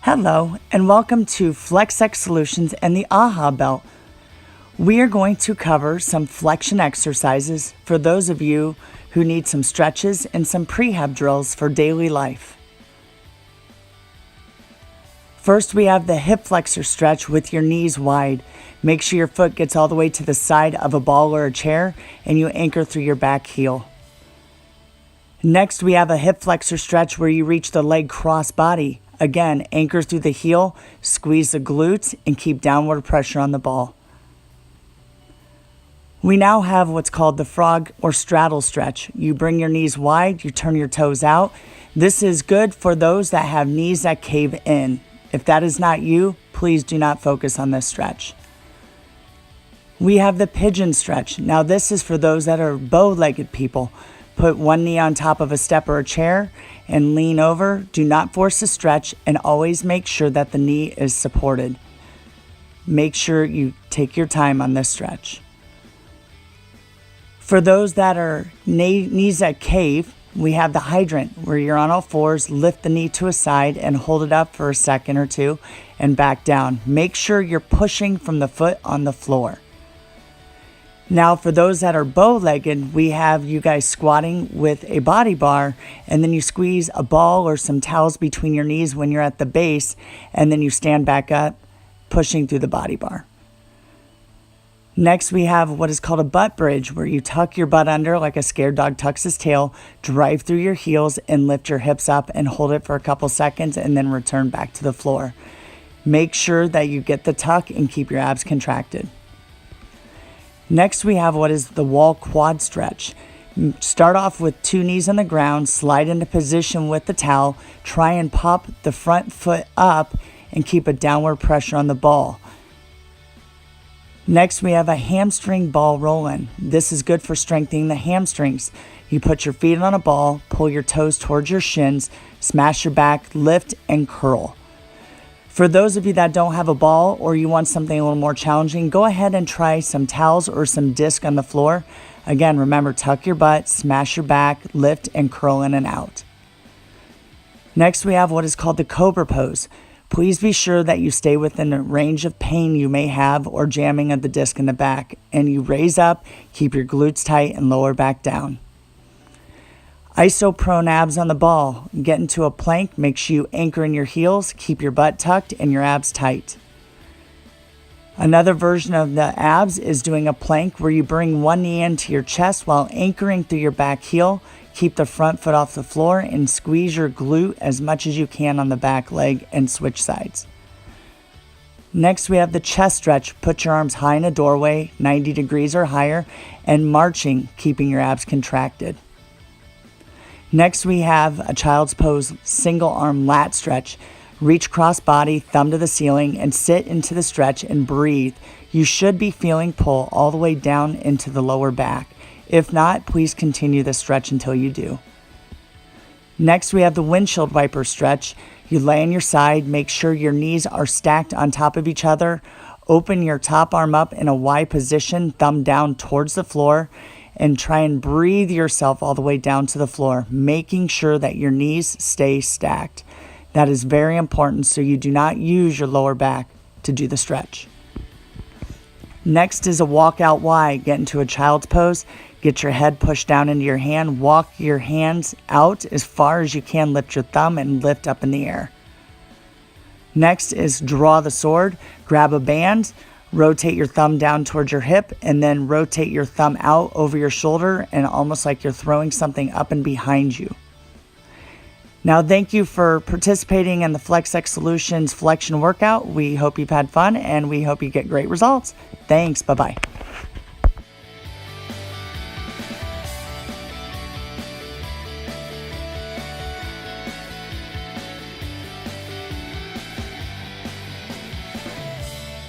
Hello, and welcome to FlexX Solutions and the AHA Belt. We are going to cover some flexion exercises for those of you who need some stretches and some prehab drills for daily life. First, we have the hip flexor stretch with your knees wide. Make sure your foot gets all the way to the side of a ball or a chair and you anchor through your back heel. Next, we have a hip flexor stretch where you reach the leg cross body. Again, anchor through the heel, squeeze the glutes, and keep downward pressure on the ball. We now have what's called the frog or straddle stretch. You bring your knees wide, you turn your toes out. This is good for those that have knees that cave in. If that is not you, please do not focus on this stretch. We have the pigeon stretch. Now this is for those that are bow-legged people. Put one knee on top of a step or a chair and lean over. Do not force the stretch and always make sure that the knee is supported. Make sure you take your time on this stretch. For those that are knees that cave, we have the hydrant where you're on all fours, lift the knee to a side and hold it up for a second or two and back down. Make sure you're pushing from the foot on the floor. Now, for those that are bow-legged, we have you guys squatting with a body bar, and then you squeeze a ball or some towels between your knees when you're at the base, and then you stand back up, pushing through the body bar. Next, we have what is called a butt bridge, where you tuck your butt under like a scared dog tucks his tail, drive through your heels, and lift your hips up and hold it for a couple seconds, and then return back to the floor. Make sure that you get the tuck and keep your abs contracted. Next, we have what is the wall quad stretch. Start off with two knees on the ground, slide into position with the towel, try and pop the front foot up and keep a downward pressure on the ball. Next, we have a hamstring ball roll-in. This is good for strengthening the hamstrings. You put your feet on a ball, pull your toes towards your shins, smash your back, lift, and curl. For those of you that don't have a ball or you want something a little more challenging, go ahead and try some towels or some disc on the floor. Again, remember, tuck your butt, smash your back, lift, and curl in and out. Next, we have what is called the cobra pose. Please be sure that you stay within the range of pain you may have or jamming of the disc in the back, and you raise up, keep your glutes tight, and lower back down. Iso-prone abs on the ball. Get into a plank, make sure you anchor in your heels, keep your butt tucked and your abs tight. Another version of the abs is doing a plank where you bring one knee into your chest while anchoring through your back heel. Keep the front foot off the floor and squeeze your glute as much as you can on the back leg and switch sides. Next, we have the chest stretch. Put your arms high in a doorway, 90 degrees or higher, and marching, keeping your abs contracted. Next, we have a child's pose single arm lat stretch. Reach cross body, thumb to the ceiling, and sit into the stretch and breathe. You should be feeling pull all the way down into the lower back. If not, please continue the stretch until you do. Next, we have the windshield wiper stretch. You lay on your side, make sure your knees are stacked on top of each other. Open your top arm up in a Y position, thumb down towards the floor, and try and breathe yourself all the way down to the floor, making sure that your knees stay stacked. That is very important so you do not use your lower back to do the stretch. Next is a walkout Y. Get into a child's pose. Get your head pushed down into your hand. Walk your hands out as far as you can. Lift your thumb and lift up in the air. Next is draw the sword. Grab a band. Rotate your thumb down towards your hip and then rotate your thumb out over your shoulder and almost like you're throwing something up and behind you. Now, thank you for participating in the FlexX Solutions Flexion workout. We hope you've had fun and we hope you get great results. Thanks. Bye-bye.